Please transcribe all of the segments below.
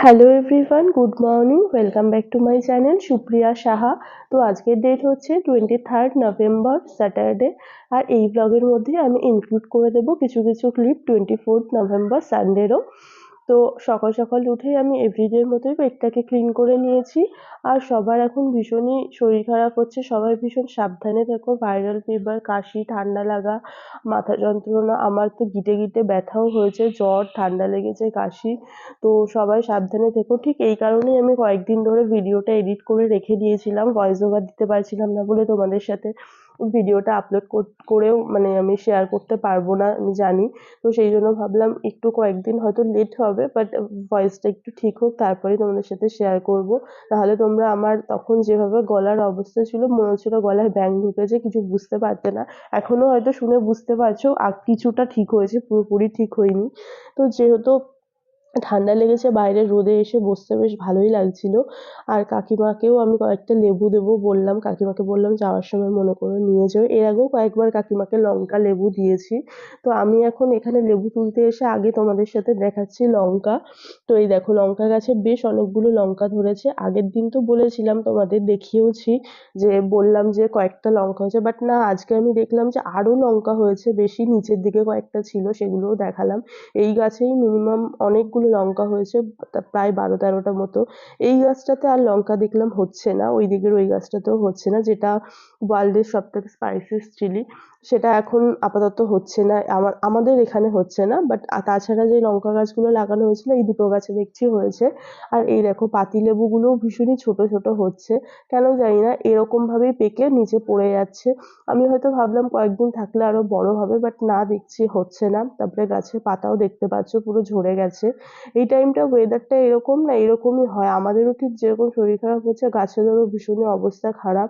Hello everyone, good morning, welcome back to my channel Supriya Saha. তো আজকের date হচ্ছে 23rd November, Saturday. আর এই ব্লগের মধ্যে আমি ইনক্লুড করে দেবো কিছু কিছু ক্লিপ 24th নভেম্বর সানডেরও। তো সকাল সকাল উঠেই আমি এভরিডের মতোই পেটটাকে ক্লিন করে নিয়েছি। আর সবার এখন ভীষণই শরীর খারাপ হচ্ছে, সবাই ভীষণ সাবধানে থেকো। ভাইরাল ফিভার, কাশি, ঠান্ডা লাগা, মাথা যন্ত্রণা, আমার তো গিটে গিটে ব্যথাও হয়েছে, জ্বর, ঠান্ডা লেগেছে, কাশি। তো সবাই সাবধানে থেকো। ঠিক এই কারণেই আমি কয়েকদিন ধরে ভিডিওটা এডিট করে রেখে দিয়েছিলাম, ভয়েস ওভার দিতে পারছিলাম না বলে। তোমাদের সাথে ভিডিওটা আপলোড করেও মানে আমি শেয়ার করতে পারবো না, আমি জানি। তো সেই জন্য ভাবলাম একটু কয়েকদিন হয়তো লেট হবে, বাট ভয়েসটা একটু ঠিক হোক, তারপরেই তোমাদের সাথে শেয়ার করব। তাহলে তোমরা আমার তখন যেভাবে গলার অবস্থা ছিল, মনে হচ্ছিল গলায় ব্যাঙ ঢুকেছে, কিছু বুঝতে পারতে না। এখনো হয়তো শুনে বুঝতে পারছো কিছুটা ঠিক হয়েছে, পুরোপুরি ঠিক হয়নি। তো যেহেতু ঠান্ডা লেগেছে, বাইরে রোদে এসে বসতে বেশ ভালোই লাগছিল। আর কাকিমাকেও আমি কয়েকটা লেবু দেবো বললাম, কাকিমাকে বললাম যাওয়ার সময় মনে করে নিয়ে যেও। এর আগেও কয়েকবার কাকিমাকে লঙ্কা লেবু দিয়েছি। তো আমি এখন এখানে লেবু তুলতে এসে আগে তোমাদের সাথে দেখাচ্ছি লঙ্কা। তো এই দেখো, লঙ্কা গাছে বেশ অনেকগুলো লঙ্কা ধরেছে। আগের দিন তো বলেছিলাম, তোমাদের দেখিয়েওছি, যে বললাম যে কয়েকটা লঙ্কা হয়েছে, বাট না, আজকে আমি দেখলাম যে আরো লঙ্কা হয়েছে বেশি, নিচের দিকে কয়েকটা ছিল, সেগুলোও দেখালাম। এই গাছেই মিনিমাম অনেকগুলো লঙ্কা হয়েছে, প্রায় 12-13টা মতো। এই গাছটাতে আর লঙ্কা দেখলাম হচ্ছে না, ওই দিকের ওই গাছটাতেও হচ্ছে না, যেটা ওয়ার্ল্ডের সব থেকে স্পাইসিস চিলি, সেটা এখন আপাতত হচ্ছে না, আমাদের এখানে হচ্ছে না। বাট তাছাড়া যে লঙ্কা গাছগুলো লাগানো হয়েছিল, এই দুটো গাছে দেখছি হয়েছে। আর এই দেখো, পাতিলেবুগুলোও ভীষণই ছোট ছোট হচ্ছে, কেন জানি না, এরকম ভাবেই পেকে নিচে পড়ে যাচ্ছে। আমি হয়তো ভাবলাম কয়েকদিন থাকলে আরো বড় হবে, বাট না, দেখছি হচ্ছে না। তারপরে গাছের পাতাও দেখতে পাচ্ছ পুরো ঝরে গেছে। এই টাইমটা ওয়েদারটা এরকম না, এরকমই হয় আমাদেরও, ঠিক যেরকম শরীর খারাপ হচ্ছে গাছেদেরও ভীষণই অবস্থা খারাপ।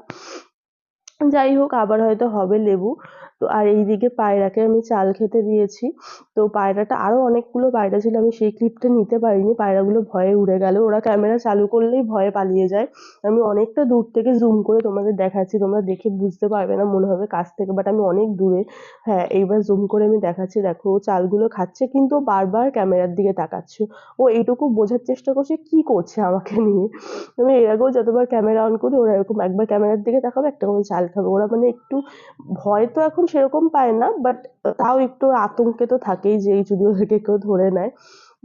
যাই হোক, আবার হয়তো হবে লেবু। তো আর এইদিকে পায়রাকে আমি চাল খেতে দিয়েছি। তো পায়রাটা, আরো অনেকগুলো পায়রা ছিল, আমি সেই ক্লিপটা নিতে পারিনি, পায়রাগুলো ভয়ে উড়ে গেল। ওরা ক্যামেরা চালু করলেই ভয়ে পালিয়ে যায়। আমি অনেকটা দূর থেকে জুম করে তোমাদের দেখাচ্ছি, তোমরা দেখে বুঝতে পারবে না, মনে হবে কাছ থেকে, বাট আমি অনেক দূরে। হ্যাঁ, এইবার জুম করে আমি দেখাচ্ছি, দেখো ও চালগুলো খাচ্ছে, কিন্তু ও বারবার ক্যামেরার দিকে তাকাচ্ছে। ও এইটুকু বোঝার চেষ্টা করছে কি করছে আমাকে নিয়ে। আমি এর আগেও যতবার ক্যামেরা অন করি, ওরা এরকম একবার ক্যামেরার দিকে তাকাবে, একটা করে চাল খাবে। ওরা মানে একটু ভয় তো এখন সেরকম পায় না, বাট তাও একটু আতঙ্কে তো থাকেই, যে এই যদি ওদেরকে কেউ ধরে নেয়।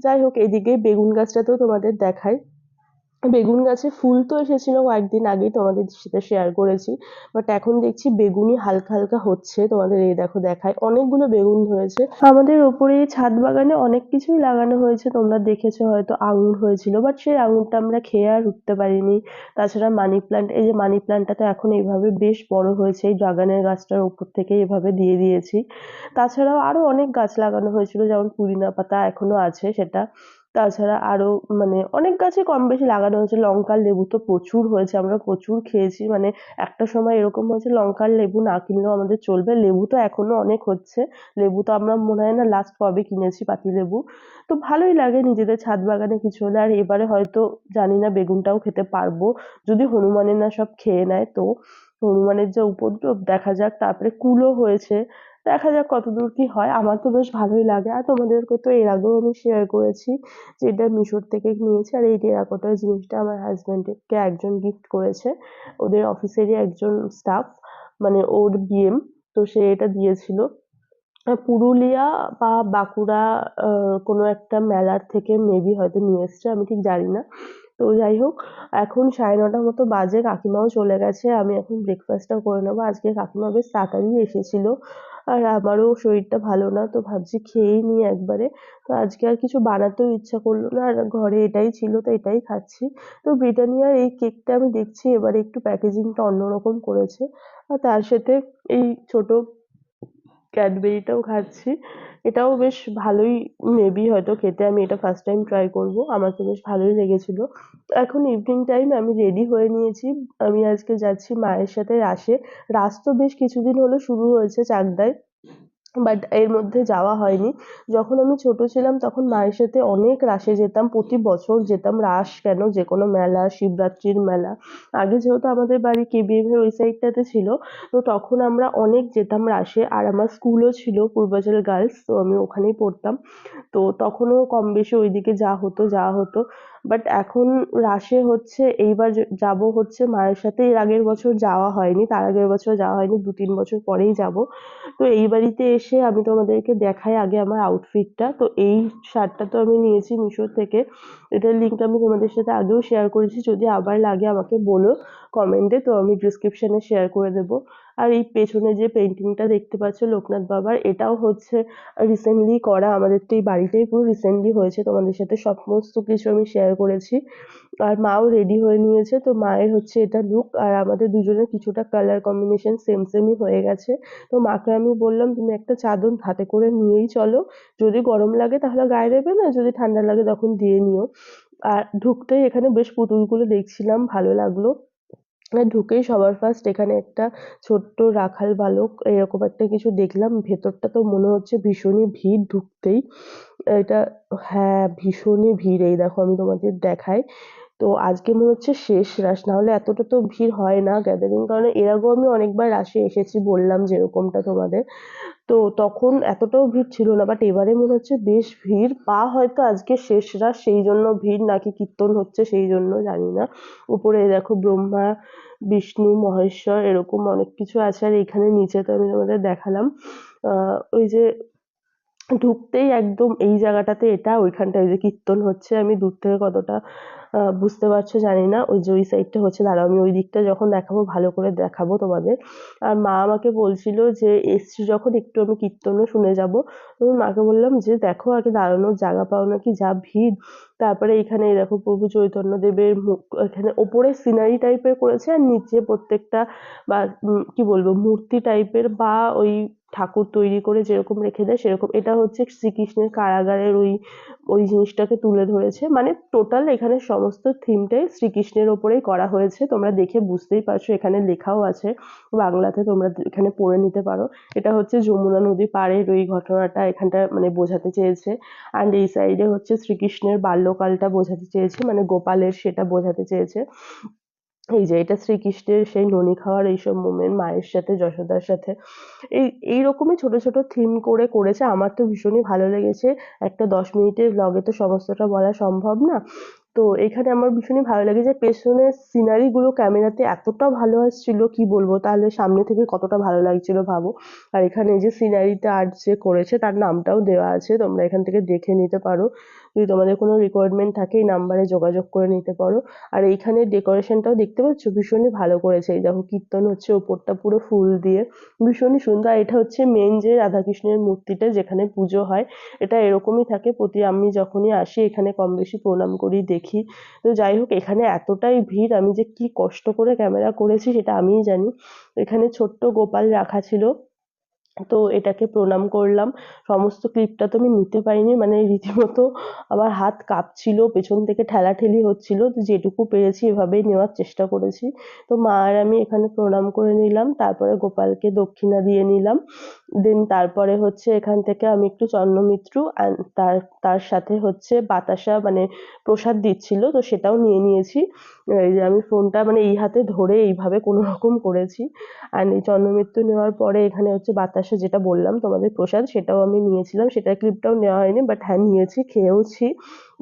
যাই হোক, এদিকে বেগুন গাছটাতেও তোমাদের দেখাই। বেগুন গাছে ফুল তো এসেছিল কয়েকদিন আগেই, তোমাদের সাথে শেয়ার করেছি। বাট এখন দেখছি বেগুনই হালকা হালকা হচ্ছে, তোমাদের এই দেখো দেখায়, অনেকগুলো বেগুন ধরেছে। আমাদের ওপরে এই ছাদ বাগানে অনেক কিছুই লাগানো হয়েছে, তোমরা দেখেছো হয়তো, আঙুর হয়েছিল, বাট সেই আঙুরটা আমরা খেয়ে আর উঠতে পারিনি। তাছাড়া মানি প্ল্যান্ট, এই যে মানি প্ল্যান্টটা তো এখন এইভাবে বেশ বড় হয়েছে, এই ড্রাগনের গাছটার উপর থেকে এভাবে দিয়ে দিয়েছি। তাছাড়াও আরো অনেক গাছ লাগানো হয়েছিল, যেমন পুদিনা পাতা এখনো আছে সেটা। তাছাড়া আরো মানে অনেক গাছই কম বেশি লাগানো হয়েছে। লঙ্কার লেবু তো প্রচুর হয়েছে, আমরা প্রচুর খেয়েছি, মানে একটা সময় এরকম হয়েছে লঙ্কার লেবু না কিনলেও আমাদের চলবে। লেবু তো এখনো অনেক হচ্ছে। লেবু তো আমরা মনে হয় না লাস্ট কবে কিনেছি পাতিলেবু। তো ভালোই লাগে নিজেদের ছাদ বাগানে কিছু হলে। আর এবারে হয়তো জানি না বেগুনটাও খেতে পারবো, যদি হনুমানের না সব খেয়ে নেয়। তো হনুমানের যা উপদ্রব, দেখা যাক। তারপরে কুলো হয়েছে, দেখা যাক কতদূর কি হয়। আমার তো বেশ ভালোই লাগে। আর তোমাদেরকে তো এর আগেও আমি শেয়ার করেছি যে এটা মিশোর থেকে নিয়েছি। আর এই টেরাকোটার জিনিসটা আমার হাজবেন্ডকে একজন গিফট করেছে, ওদের অফিসেরই একজন স্টাফ, মানে ওর বিএম। তো সে এটা দিয়েছিল। পুরুলিয়া বা বাঁকুড়া কোনো একটা মেলার থেকে মেবি হয়তো নিয়ে এসছে, আমি ঠিক জানি না। তো যাই হোক, এখন 9:30 মতো বাজে, কাকিমাও চলে গেছে, আমি এখন ব্রেকফাস্টটা করে নেবো। আজকে কাকিমা বেশ তাড়াতাড়ি এসেছিল, আর আমারও শরীরটা ভালো না, তো ভাবছি খেয়েই নিই একবারে। তো আজকে আর কিছু বানাতেও ইচ্ছা করলো না, আর ঘরে এটাই ছিল, তো এটাই খাচ্ছি। তো ব্রিটানিয়ার এই কেকটা আমি দেখছি এবারে একটু প্যাকেজিংটা অন্যরকম করেছে। আর তার সাথে এই ছোট ক্যাডবেরিটাও খাচ্ছি। এটাও বেশ ভালোই, মেবি হয়তো খেতে, আমি এটা ফার্স্ট টাইম ট্রাই করবো, আমার তো বেশ ভালোই লেগেছিল। এখন ইভিনিং টাইম, আমি রেডি হয়ে নিয়েছি। আমি আজকে যাচ্ছি মায়ের সাথে রাসে। রাস তো বেশ কিছুদিন হলো শুরু হয়েছে চাকদায়, বাট এর মধ্যে যাওয়া হয়নি। যখন আমি ছোট ছিলাম তখন মায়ের সাথে অনেক রাসে যেতাম, প্রতি বছর যেতাম। রাস কেন, যে কোনো মেলা, শিবরাত্রির মেলা। আগে যেহেতু আমাদের বাড়ি কেবিএম এর ওই সাইডটাতে ছিল, তো তখন আমরা অনেক যেতাম রাসে। আর আমার স্কুলও ছিল পূর্বাচল গার্লস, তো আমি ওখানেই পড়তাম। তো তখনও কম বেশি ওইদিকে যাওয়া হতো। বাট এখন রাশে হচ্ছে এইবার যাব হচ্ছে মায়ের সাথে। এর আগের বছর যাওয়া হয়নি, তার আগের বছর যাওয়া হয়নি, 2-3 বছর পরেই যাব। তো এই বাড়িতে এসে আমি তোমাদেরকে দেখাই আগে আমার আউটফিটটা। তো এই শার্টটা তো আমি নিয়েছি মিশো থেকে, এটার লিঙ্ক আমি তোমাদের সাথে আগেও শেয়ার করেছি, যদি আবার লাগে আমাকে বলো কমেন্টে, তো আমি ডিসক্রিপশনে শেয়ার করে দেবো। আর এই পেছনে যে পেন্টিংটা দেখতে পাচ্ছ লোকনাথ বাবার, এটাও হচ্ছে রিসেন্টলি করা, আমাদের তো এই বাড়িটাই পুরো রিসেন্টলি হয়েছে, তোমাদের সাথে সমস্ত কিছু আমি শেয়ার করেছি। আর মাও রেডি হয়ে নিয়েছে, তো মায়ের হচ্ছে এটা লুক, আর আমাদের দুজনের কিছুটা কালার কম্বিনেশন সেম সেমই হয়ে গেছে। তো মাকে আমি বললাম তুমি একটা চাদর হাতে করে নিয়েই চলো, যদি গরম লাগে তাহলে গায়ে দেবে, না যদি ঠান্ডা লাগে তখন দিয়ে নিও। আর ঢুকতেই এখানে বেশ পুতুলগুলো দেখছিলাম, ভালো লাগলো। আর ঢুকেই সবার ফার্স্ট এখানে একটা ছোট্ট রাখাল বালক এরকম একটা কিছু দেখলাম, ভেতরটা তো মনে হচ্ছে ভীষণই ভিড় ঢুকতেই। এটা, হ্যাঁ ভীষণই ভিড়, এই দেখো আমি তোমাদের দেখাই। তো আজকে মনে হচ্ছে শেষ রাস, না হলে এতটা তো ভিড় হয় না গ্যাদারিং, কারণ এর আগেও আমি অনেকবার রাসে এসেছি, বললাম যেরকমটা তোমাদের। তো তখন এতটাও ভিড় ছিল না, বাট এবারে মনে হচ্ছে বেশ ভিড়, বা হয়তো আজকে শেষ রাস সেই জন্য ভিড়, নাকি কীর্তন হচ্ছে সেই জন্য, জানি না। উপরে এই দেখো ব্রহ্মা, বিষ্ণু, মহেশ্বর এরকম অনেক কিছু আছে। আর এখানে নিচে তো আমি তোমাদের দেখালাম ওই যে ঢুকতেই একদম এই জায়গাটাতে, এটা ওইখানটায় ওই যে কীর্তন হচ্ছে, আমি দূর থেকে কতটা বুঝতে পারছো জানি না, ওই যে ওই সাইডটা হচ্ছে, দাঁড়াও আমি ওই দিকটা যখন দেখাবো ভালো করে দেখাবো তোমাদের। আর মা আমাকে বলছিল যে এসছি যখন একটু আমি কীর্তনও শুনে যাব। আমি মাকে বললাম যে দেখো আগে দাঁড়ানোর জায়গা পাও নাকি, যা ভিড়। তারপরে এখানে এই দেখো প্রভু চৈতন্য দেবের মুখ, এখানে ওপরে সিনারি টাইপের করেছে, আর নিচে প্রত্যেকটা বা কি বলবো মূর্তি টাইপের, বা ওই ঠাকুর তৈরি করে যেরকম রেখে দেয় সেরকম। এটা হচ্ছে শ্রীকৃষ্ণের কারাগারের ওই ওই জিনিসটাকে তুলে ধরেছে, মানে টোটাল এখানে সমস্ত থিমটাই শ্রীকৃষ্ণের ওপরেই করা হয়েছে। তোমরা দেখে বুঝতেই পারছো, এখানে লেখাও আছে বাংলাতে, তোমরা এখানে পড়ে নিতে পারো। এটা হচ্ছে যমুনা নদী পাড়ের ওই ঘটনাটা এখানটা মানে বোঝাতে চেয়েছে। অ্যান্ড এই সাইডে হচ্ছে শ্রীকৃষ্ণের বাল্যকালটা বোঝাতে চেয়েছে, মানে গোপালের সেটা বোঝাতে চেয়েছে। এই যে এটা শ্রীকৃষ্ণের সেই ননি খাওয়ার এইসব মোমেন্ট মায়ের সাথে, যশোদার সাথে, এইরকমই ছোট ছোট থিম করে করেছে। আমার তো ভীষণই ভালো লেগেছে। একটা 10 মিনিটের ব্লগে তো সমস্তটা বলা সম্ভব না। তো এখানে আমার ভীষণই ভালো লেগেছে, পেছনের সিনারি গুলো ক্যামেরাতে এতটা ভালো আসছিল কি বলবো, তাহলে সামনে থেকে কতটা ভালো লাগছিল ভাবো। আর এখানে এই যে সিনারিটা আর্ট যে করেছে তার নামটাও দেওয়া আছে, তোমরা এখান থেকে দেখে নিতে পারো। যদি তোমাদের কোনো রিকোয়ারমেন্ট থাকে এই নাম্বারে যোগাযোগ করে নিতে পারো। আর এইখানে ডেকোরেশনটাও দেখতে পাচ্ছ ভীষণই ভালো করেছে, এই দেখো কীর্তন হচ্ছে ওপরটা পুরো ফুল দিয়ে, ভীষণই সুন্দর। আর এটা হচ্ছে মেন যে রাধাকৃষ্ণের মূর্তিটা যেখানে পুজো হয়, এটা এরকমই থাকে প্রতি, আমি যখনই আসি এখানে কম বেশি প্রণাম করি দেখি। তো যাই হোক এখানে এতটাই ভিড়, আমি যে কি কষ্ট করে ক্যামেরা করেছি সেটা আমিই জানি। এখানে ছোট্ট গোপাল রাখা ছিল, তো এটাকে প্রণাম করলাম। সমস্ত ক্লিপটা তো আমি নিতে পারিনি, মানে রীতিমতো আমার হাত কাঁপছিল, পেছন থেকে ঠেলাঠেলি হচ্ছিল, তো যেটুকু পেরেছি এভাবেই নেওয়ার চেষ্টা করেছি। তো মা আর আমি এখানে প্রণাম করে নিলাম, তারপরে গোপালকে দক্ষিণা দিয়ে নিলাম। দেন তারপরে হচ্ছে এখান থেকে আমি একটু চন্দ্রমিত্রু আর তার তার সাথে হচ্ছে বাতাসা মানে প্রসাদ দিচ্ছিল, তো সেটাও নিয়ে নিয়েছি। এই যে আমি ফোনটা মানে এই হাতে ধরে এইভাবে কোনো রকম করেছি। আর এই চন্দ্রমিত্র নেওয়ার পরে এখানে হচ্ছে বাতাসা যেটা বললাম তোমাদের প্রসাদ, সেটাও আমি নিয়েছিলাম, সেটার ক্লিপটাও নেওয়া হয়নি, বাট হ্যাঁ নিয়েছি, খেয়েওছি।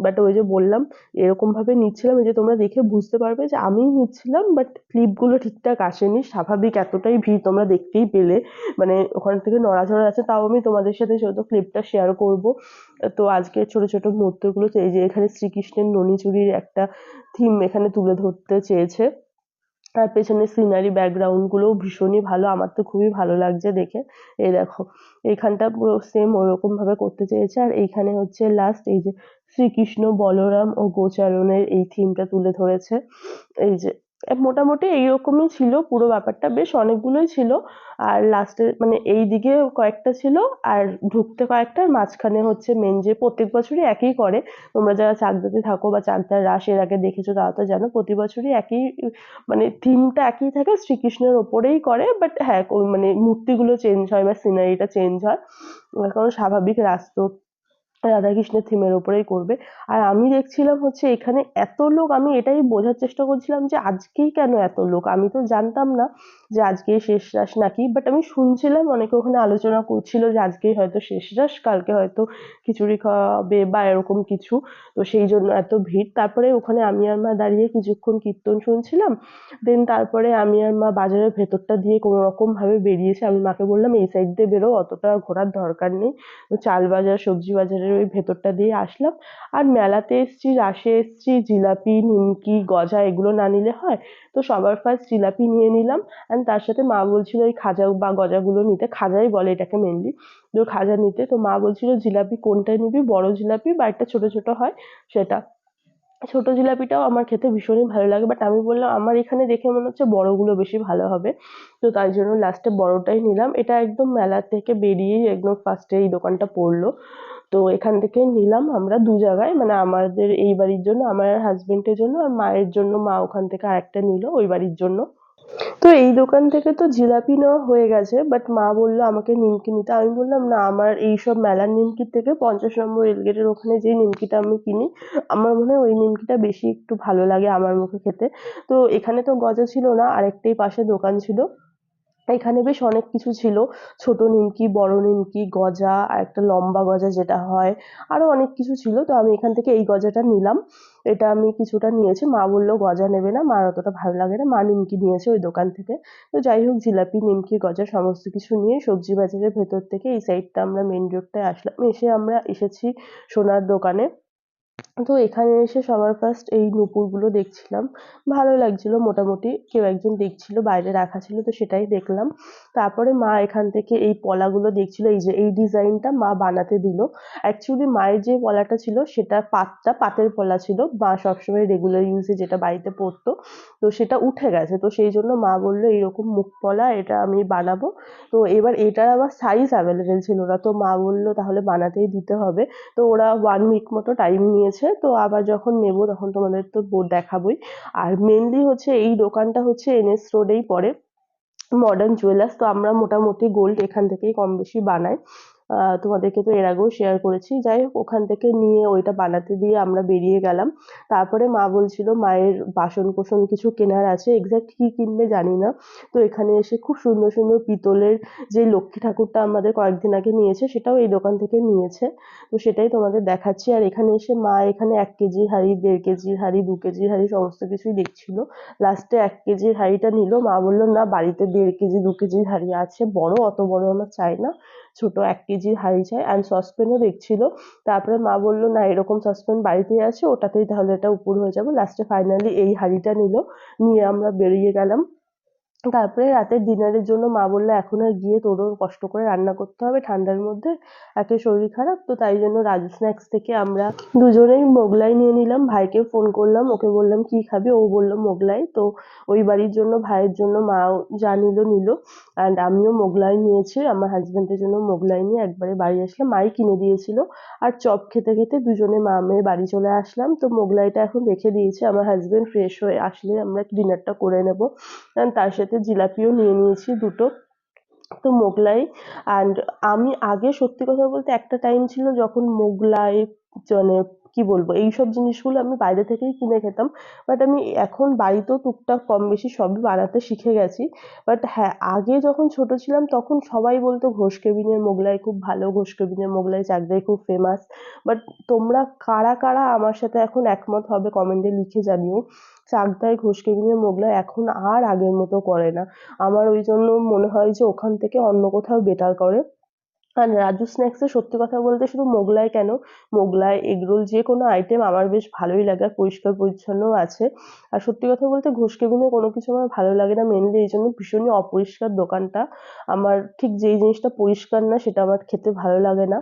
বাট ওই যে বললাম এরকম ভাবে নিচ্ছিলাম, এই যে তোমরা দেখে বুঝতে পারবে যে আমিই নিচ্ছিলাম, বাট ক্লিপগুলো ঠিকঠাক আসেনি, স্বাভাবিক এতটাই ভিড় তোমরা দেখতেই পেলে, মানে ওখান থেকে নড়াচড়া আছে, তাও আমি তোমাদের সাথে যেহেতু ক্লিপটা শেয়ার করব। তো আজকে ছোট ছোট মুহূর্তগুলো, তো এই যে এখানে শ্রীকৃষ্ণের ননি চুরির একটা থিম এখানে তুলে ধরতে চেয়েছে। আর পেছনের সিনারি ব্যাকগ্রাউন্ড গুলোও ভীষণই ভালো, আমার তো খুবই ভালো লাগছে দেখে। এই দেখো এইখানটা পুরো সেম ওরকম ভাবে করতে চেয়েছে। আর এইখানে হচ্ছে লাস্ট এই যে শ্রীকৃষ্ণ, বলরাম ও গোচারণের এই থিমটা তুলে ধরেছে। এই যে মোটামুটি এইরকমই ছিল পুরো ব্যাপারটা, বেশ অনেকগুলোই ছিল। আর লাস্টে মানে এই দিকে কয়েকটা ছিল, আর ঢুকতে কয়েকটা, আর মাঝখানে হচ্ছে মেন যে প্রত্যেক বছরই একই করে। তোমরা যারা চাকদাতে থাকো বা চাকদার রাস এর আগে দেখেছো তারা তো জানো, প্রতি বছরই একই মানে থিমটা একই থাকে, শ্রীকৃষ্ণের ওপরেই করে, বাট হ্যাঁ মানে মূর্তিগুলো চেঞ্জ হয় বা সিনারিটা চেঞ্জ হয়, কারণ স্বাভাবিক রাস তো রাধাকৃষ্ণের থিমের ওপরেই করবে। আর আমি দেখছিলাম হচ্ছে এখানে এত লোক, আমি এটাই বোঝার চেষ্টা করছিলাম যে আজকেই কেন এত লোক? আমি তো জানতাম না যে আজকেই শেষ রাস নাকি, বাট আমি শুনছিলাম অনেকে ওখানে আলোচনা করছিল যে আজকেই হয়তো শেষ রাস, কালকে হয়তো খিচুড়ি খাওয়া হবে বা এরকম কিছু। তো সেই জন্য এত ভিড়। তারপরে ওখানে আমি আর মা দাঁড়িয়ে কিছুক্ষণ কীর্তন শুনছিলাম। দেন তারপরে আমি আর মা বাজারের ভেতরটা দিয়ে কোনো রকম ভাবে বেরিয়েছি। আমি মাকে বললাম এই সাইড দিয়ে বেরো, অতটা ঘোরার দরকার নেই। তো চাল বাজার, সবজি বাজারের ওই ভেতরটা দিয়ে আসলাম। আর মেলাতে এসছি, রাসে এসছি, জিলাপি, নিমকি, গজা এগুলো না নিলে হয়? তো সবার ফার্স্ট জিলাপি নিয়ে নিলাম। অ্যান্ড তার সাথে মা বলছিল এই খাজা বা গজাগুলো নিতে, খাজাই বলে এটাকে মেনলি। তো খাজা নিতে, তো মা বলছিল জিলাপি কোনটা নিবি, বড় জিলাপি বা একটা ছোট ছোট হয় সেটা। ছোট জিলাপিটাও আমার খেতে ভীষণই ভালো লাগে, বাট আমি বললাম আমার এখানে দেখে মনে হচ্ছে বড়গুলো বেশি ভালো হবে। তো তাই জন্য লাস্টে বড়টাই নিলাম। এটা একদম মেলা থেকে বেরিয়েই একদম ফার্স্টে এই দোকানটা পড়লো। তো এখান থেকে নিলাম আমরা দু জায়গায়, মানে আমাদের এই বাড়ির জন্য, আমার হাজবেন্ডের জন্য, আর মায়ের জন্য মা ওখান থেকে আরেকটা নিল ওই বাড়ির জন্য। তো এই দোকান থেকে তো জিলাপি নেওয়া হয়ে গেছে, বাট মা বললো আমাকে নিমকি নিতে। আমি বললাম না, আমার এইসব মেলার নিমকির থেকে 50 নম্বর রেলগেটের ওখানে যে নিমকিটা আমি কিনি, আমার মনে হয় ওই নিমকিটা বেশি একটু ভালো লাগে আমার মুখে খেতে। তো এখানে তো গজা ছিল না, আরেকটাই পাশে দোকান ছিল, এখানে বেশ অনেক কিছু ছিল। ছোট নিমকি, বড় নিমকি, গজা, আর একটা লম্বা গজা যেটা হয়, আরো অনেক কিছু ছিল। তো আমি এখান থেকে এই গজাটা নিলাম। এটা আমি কিছুটা নিয়েছি। মা বললো গজা নেবে না, মার অতটা ভালো লাগে না, মা নিমকি নিয়েছে ওই দোকান থেকে। তো যাই হোক, জিলাপি, নিমকি, গজা সমস্ত কিছু নিয়ে সবজি বাজারের ভেতর থেকে এই সাইডটা আমরা মেন রোডটায় আসলাম। এসে আমরা এসেছি সোনার দোকানে। তো এখানে এসে সবার ফার্স্ট এই নূপুরগুলো দেখছিলাম। ভালো লাগছিল মোটামুটি। কেউ একজন দেখছিল, বাইরে রাখা ছিল, তো সেটাই দেখলাম। তারপরে মা এখান থেকে এই পলাগুলো দেখছিল। এই যে এই ডিজাইনটা মা বানাতে দিল। অ্যাকচুয়ালি মায়ের যে পলাটা ছিল সেটা পাতের পলা ছিল। মা সবসময় রেগুলার ইউজে যেটা বাড়িতে পরতো, তো সেটা উঠে গেছে। তো সেই জন্য মা বলল এরকম মুখ পলা এটা আমি বানাবো। তো এবার এটার আবার সাইজ অ্যাভেলেবেল ছিল না, তো মা বলল তাহলে বানাতেই দিতে হবে। তো ওরা 1 উইক মতো টাইম নিয়েছে। তো আবার যখন নেব তখন তোমাদের তো দেখাবোই। আর মেনলি হচ্ছে এই দোকানটা হচ্ছে এনএস রোডেই পড়ে, মডার্ন জুয়েলার্স। তো আমরা মোটামুটি গোল্ড এখান থেকেই কম বেশি বানাই। তোমাদেরকে তো এর আগেও শেয়ার করেছি। যাই হোক, ওখান থেকে নিয়ে ওইটা বানাতে দিয়ে আমরা বেরিয়ে গেলাম। তারপরে মা বলছিল মায়ের বাসন কোসন কিছু কেনার আছে, এক্সাক্ট কি কিনবে জানি না। তো এখানে এসে খুব সুন্দর সুন্দর পিতলের যে লক্ষ্মী ঠাকুরটা আমাদের কয়েকদিন আগে নিয়েছে, সেটাও এই দোকান থেকে নিয়েছে। তো সেটাই তোমাদের দেখাচ্ছি। আর এখানে এসে মা এখানে 1 কেজির হাঁড়ি, 1.5 কেজির হাঁড়ি, 2 কেজির হাঁড়ি সমস্ত কিছুই দেখছিল। লাস্টে 1 কেজির হাঁড়িটা নিল। মা বলল না, বাড়িতে 1.5 কেজি 2 কেজির হাঁড়ি আছে বড়, অত বড় আমার চাই না, ছোট 1 কেজির হাঁড়ি চাই। অ্যান্ড সসপ্যানও দেখছিল। তারপরে মা বলল না, এরকম সসপ্যান বাড়িতেই আছে, ওটাতেই তাহলে এটা উপর হয়ে যাবে। লাস্টে ফাইনালি এই হাঁড়িটা নিল। নিয়ে আমরা বেরিয়ে গেলাম। তারপরে রাতের ডিনারের জন্য মা বলল এখন আর গিয়ে তোরও কষ্ট করে রান্না করতে হবে ঠান্ডার মধ্যে, একে শরীর খারাপ। তো তাই জন্য রাজু স্ন্যাক্স থেকে আমরা দুজনেই মোগলাই নিয়ে নিলাম। ভাইকে ফোন করলাম, ওকে বললাম কি খাবি, ও বলল মোগলাই। তো ওই বাড়ির জন্য, ভাইয়ের জন্য মাও যা নিল নিল। অ্যান্ড আমিও মোগলাই নিয়েছি, আমার হাজবেন্ডের জন্য মোগলাই নিয়ে একবারে বাড়ি আসলাম। মাই কিনে দিয়েছিল। আর চপ খেতে খেতে দুজনে মা মেয়ে বাড়ি চলে আসলাম। তো মোগলাইটা এখন রেখে দিয়েছি, আমার হাজবেন্ড ফ্রেশ হয়ে আসলে আমরা ডিনারটা করে নেব। তার সাথে জিলাপিও নিয়ে নিয়েছি দুটো। তো মোগলাই। অ্যান্ড আমি আগে সত্যি কথা বলতে একটা টাইম ছিল যখন মোগলাই, মানে কি বলবো, এইসব জিনিসগুলো আমি বাইরে থেকেই কিনে খেতাম। বাট আমি এখন বাড়িতেও টুকটাক কম বেশি সবই বানাতে শিখে গেছি। বাট হ্যাঁ, আগে যখন ছোট ছিলাম তখন সবাই বলতো ঘোষ কেবিনের মোগলাই খুব ভালো, ঘোষ কেবিনের মোগলাই চাকদায় খুব ফেমাস। বাট তোমরা কারা কারা আমার সাথে এখন একমত হবে কমেন্টে লিখে জানিও। চাকদায় ঘোষ কেবিনের মোগলাই এখন আর আগের মতো করে না। আমার ওই জন্য মনে হয় যে ওখান থেকে অন্য কোথাও বেটার করে। আর রাজু স্ন্যাক্সে সত্যি কথা বলতে শুধু মোগলাই কেন, মোগলাই, এগরোল যে কোনো আইটেম আমার বেশ ভালোই লাগে, আর পরিষ্কার পরিচ্ছন্নও আছে। আর সত্যি কথা বলতে ঘোষ কেবিনে কোনো কিছু আমার ভালো লাগে না, মেনলি এই জন্য ভীষণই অপরিষ্কার দোকানটা। আমার ঠিক যেই জিনিসটা পরিষ্কার না সেটা আমার খেতে ভালো লাগে না।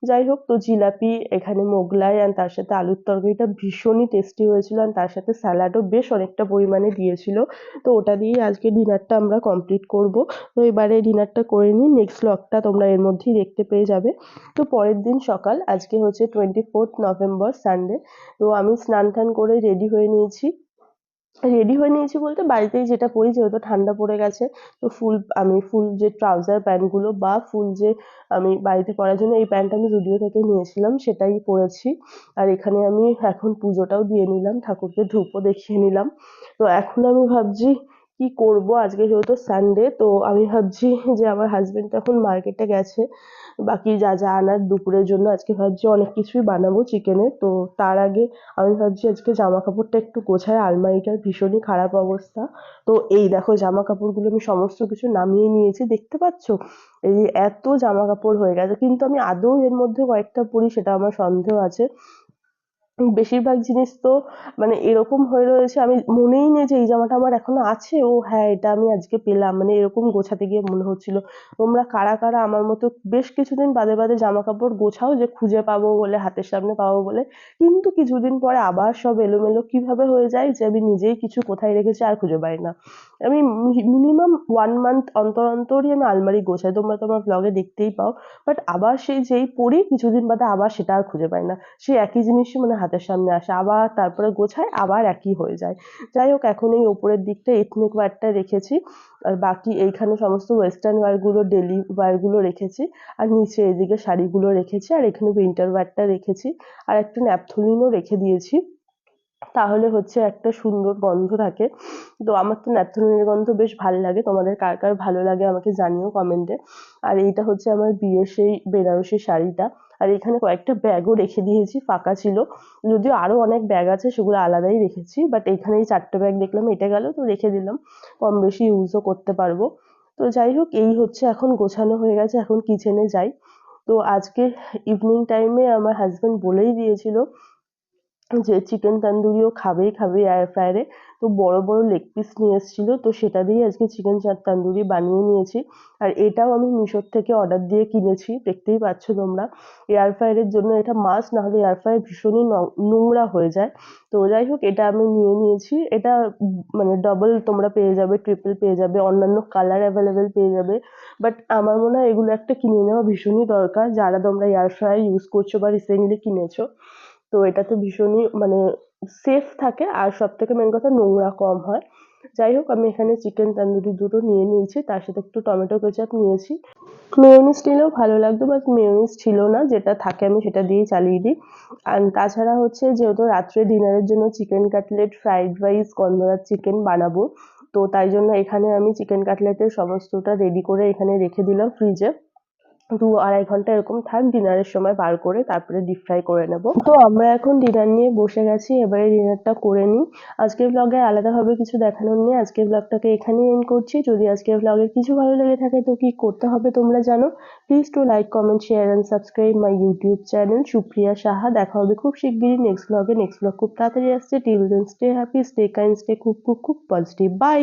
যাই হোক, তো জিলাপি, এখানে মোগলাই, আর তার সাথে আলুর তরকারিটা ভীষণই টেস্টি হয়েছিল, আর তার সাথে স্যালাডও বেশ অনেকটা পরিমাণে দিয়েছিল। তো ওটা দিয়েই আজকে ডিনারটা আমরা কমপ্লিট করব। তো এবারে ডিনারটা করে নিই, নেক্সট ব্লগটা তোমরা এর মধ্যেই দেখতে পেয়ে যাবে। তো পরের দিন সকাল, আজকে হচ্ছে 24th নভেম্বর সানডে। তো আমি স্নান টান করে রেডি হয়ে নিয়েছি। রেডি হয়ে নিয়েছি বলতে বাড়িতেই যেটা পরি, যেহেতু ঠান্ডা পড়ে গেছে। তো আমি ফুল যে ট্রাউজার প্যান্টগুলো বা ফুল যে আমি বাড়িতে পরার জন্য এই প্যান্ট আমি জুডিও থেকে নিয়েছিলাম সেটাই পরেছি। আর এখানে আমি এখন পুজোটাও দিয়ে নিলাম, ঠাকুরকে ধূপও দেখিয়ে নিলাম। তো এখন আমি ভাবছি কি করব, আজকে যেহেতু সানডে, তো আমি ভাবছি যে আমার হাজবেন্ড তো এখন মার্কেটে গেছে, বাকি যা যা আনার দুপুরের জন্য আজকে ভাবছি অনেক কিছুই বানাবো চিকেনের। তো তার আগে আমি ভাবছি আজকে জামা কাপড়টা একটু গোছাই, আলমারিটার ভীষণই খারাপ অবস্থা। তো এই দেখো জামা কাপড়গুলো আমি সমস্ত কিছু নামিয়ে নিয়েছি, দেখতে পাচ্ছো? এই যে এত জামা কাপড় হয়ে গেছে, কিন্তু আমি আদৌ এর মধ্যে কয়েকটা পরি সেটা আমার সন্দেহ আছে। বেশিরভাগ জিনিস তো মানে এরকম হয়ে রয়েছে, আমি মনেই নেই যে এই জামাটা আমার এখনো আছে, ও হ্যাঁ এটা আমি আজকে পেলাম, মানে এরকম গোছাতে গিয়ে মনে হচ্ছিল। তোমরা কারা কারা আমার মতো বেশ কিছুদিন বাদে বাদে জামা কাপড় গোছাও, যে খুঁজে পাবো বলে, হাতের সামনে পাবো বলে, কিন্তু কিছুদিন পরে আবার সব এলোমেলো কিভাবে হয়ে যায় যে আমি নিজেই কিছু কোথায় রেখেছি আর খুঁজে পাই না। আমি মিনিমাম 1 মান্থ অন্তর অন্তরই আমি আলমারি গোছাই, তোমরা তো আমার ব্লগে দেখতেই পাও। বাট আবার সেই যেই পড়ি কিছুদিন বাদে আবার সেটা আর খুঁজে পাই না, সেই একই জিনিসই মানে হাতের সামনে আসে, আবার তারপরে গোছায় আবার একই হয়ে যায়। যাই হোক, এখন এই ওপরের দিকটা এথনিক ওয়্যারটা রেখেছি, আর বাকি এইখানে সমস্ত ওয়েস্টার্ন ওয়্যারগুলো, ডেলি ওয়্যারগুলো রেখেছি, আর নিচে এদিকে শাড়িগুলো রেখেছি, আর এখানে উইন্টার ওয়্যারটা রেখেছি, আর একটা ন্যাপথলিনও রেখে দিয়েছি। তাহলে হচ্ছে একটা সুন্দর গন্ধ থাকে। তো আমার তো ন্যাপথলিনের গন্ধ বেশ ভাল লাগে, তোমাদের কার কার ভালো লাগে আমাকে জানিও কমেন্টে। আর এইটা হচ্ছে আমার বিয়ের সেই বেনারসি শাড়িটা। আর এখানে কয়েকটা ব্যাগও রেখে দিয়েছি, ফাঁকা ছিল, যদিও আরো অনেক ব্যাগ আছে সেগুলো আলাদাই রেখেছি, বাট এখানে এই 4টে ব্যাগ দেখলাম এটা গেল তো রেখে দিলাম, কম বেশি ইউজও করতে পারবো। তো যাই হোক, এই হচ্ছে এখন গোছানো হয়ে গেছে, এখন কিচেনে যাই। তো আজকে ইভিনিং টাইমে আমার হাজবেন্ড বলেই দিয়েছিল যে চিকেন তন্দুরিও খাবেই খাবে এয়ার ফ্রায়ারে। তো বড় বড় লেগ পিস নিয়ে এসেছিল, তো সেটা দিয়ে আজকে চিকেন তন্দুরি বানিয়ে নিয়েছি। আর এটাও আমি মিশোর থেকে অর্ডার দিয়ে কিনেছি, দেখতেই পাচ্ছ তোমরা। এয়ার ফ্রায়ারের জন্য এটা মাস্ট, না হলে এয়ার ফ্রায়ার ভীষণই নোংরা হয়ে যায়। তো যাই হোক, এটা আমি নিয়ে নিয়েছি। এটা মানে ডবল তোমরা পেয়ে যাবে, ট্রিপল পেয়ে যাবে, অন্যান্য কালার অ্যাভেলেবেল পেয়ে যাবে। বাট আমার মনে হয় এগুলো একটা কিনে নেওয়া ভীষণই দরকার, যারা তোমরা এয়ার ফ্রায়ার ইউজ করছো বা রিসেন্টলি কিনেছো। তো এটাতে ভীষণই মানে সেফ থাকে, আর সব থেকে মেন কথা নোংরা কম হয়। যাই হোক, আমি এখানে চিকেন তন্দুরি দুটো নিয়ে নিয়েছি, তার সাথে একটু টমেটো কেচাপ নিয়েছি। মেয়োনিজ নিলেও ভালো লাগতো, বাট মেয়োনিজ ছিল না, যেটা থাকে আমি সেটা দিয়েই চালিয়ে দিই। আর তাছাড়া হচ্ছে যেহেতু রাত্রে ডিনারের জন্য চিকেন কাটলেট, ফ্রাইড রাইস, গন্ধরাজ চিকেন বানাবো, তো তাই জন্য এখানে আমি চিকেন কাটলেটের সমস্তটা রেডি করে এখানে রেখে দিলাম ফ্রিজে। 2-2.5 ঘন্টা এরকম থাক, ডিনারের সময় বার করে তারপরে ডিপ ফ্রাই করে নেব। তো আমরা এখন ডিনার নিয়ে বসে গেছি, এবারে ডিনারটা করে নিই। আজকের ব্লগে আলাদাভাবে কিছু দেখানোর নেই, আজকের ব্লগটাকে এখানেই এন্ড করছি। যদি আজকের ব্লগের কিছু ভালো লেগে থাকে তো কি করতে হবে তোমরা জানো। Please to like, comment, share and subscribe my YouTube channel Supriya Saha. দেখা হবে খুব শিগগিরই নেক্সট ব্লগে। নেক্সট ব্লগ খুব তাড়াতাড়ি আসছে। Till then stay happy, stay kind, stay খুব খুব খুব পজিটিভ। বাই।